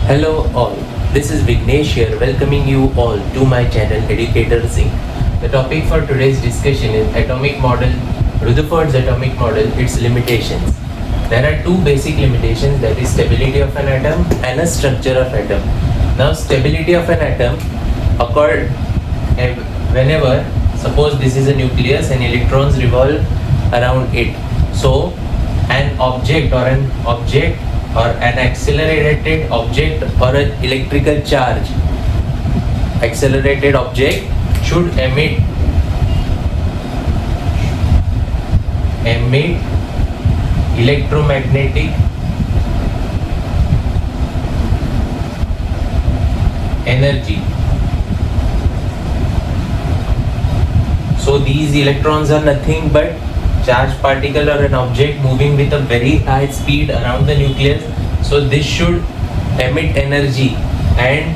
Hello all, this is Vignesh here welcoming you all to my channel Educator Zinc. The topic for today's discussion is atomic model, Rutherford's atomic model, its limitations. There are two basic limitations, that is stability of an atom and a structure of atom. Now stability of an atom occurred whenever, suppose this is a nucleus and electrons revolve around it. So an object or an accelerated object or an electrical charge, accelerated object should emit electromagnetic energy. So these electrons are nothing but charged particle or an object moving with a very high speed around the nucleus. So this should emit energy, and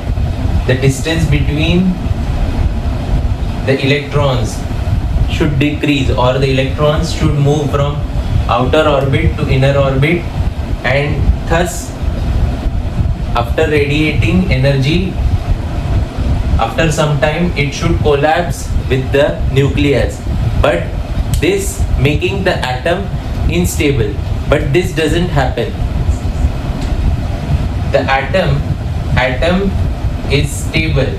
the distance between the electrons should decrease, or the electrons should move from outer orbit to inner orbit, and thus after radiating energy, after some time it should collapse with the nucleus, but this making the atom unstable. But this doesn't happen. The atom is stable.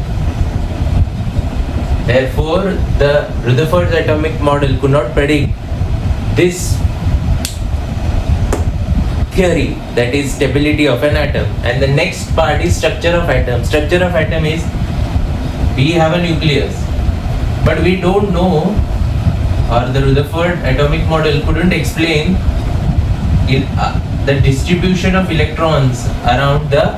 Therefore the Rutherford's atomic model could not predict this theory, that is stability of an atom. And the next part is structure of atom. Structure of atom is, we have a nucleus, but we don't know, or the Rutherford atomic model couldn't explain the distribution of electrons around the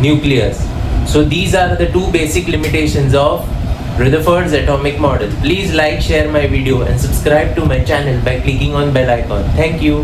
nucleus. So these are the two basic limitations of Rutherford's atomic model. Please like, share my video and subscribe to my channel by clicking on bell icon. Thank you.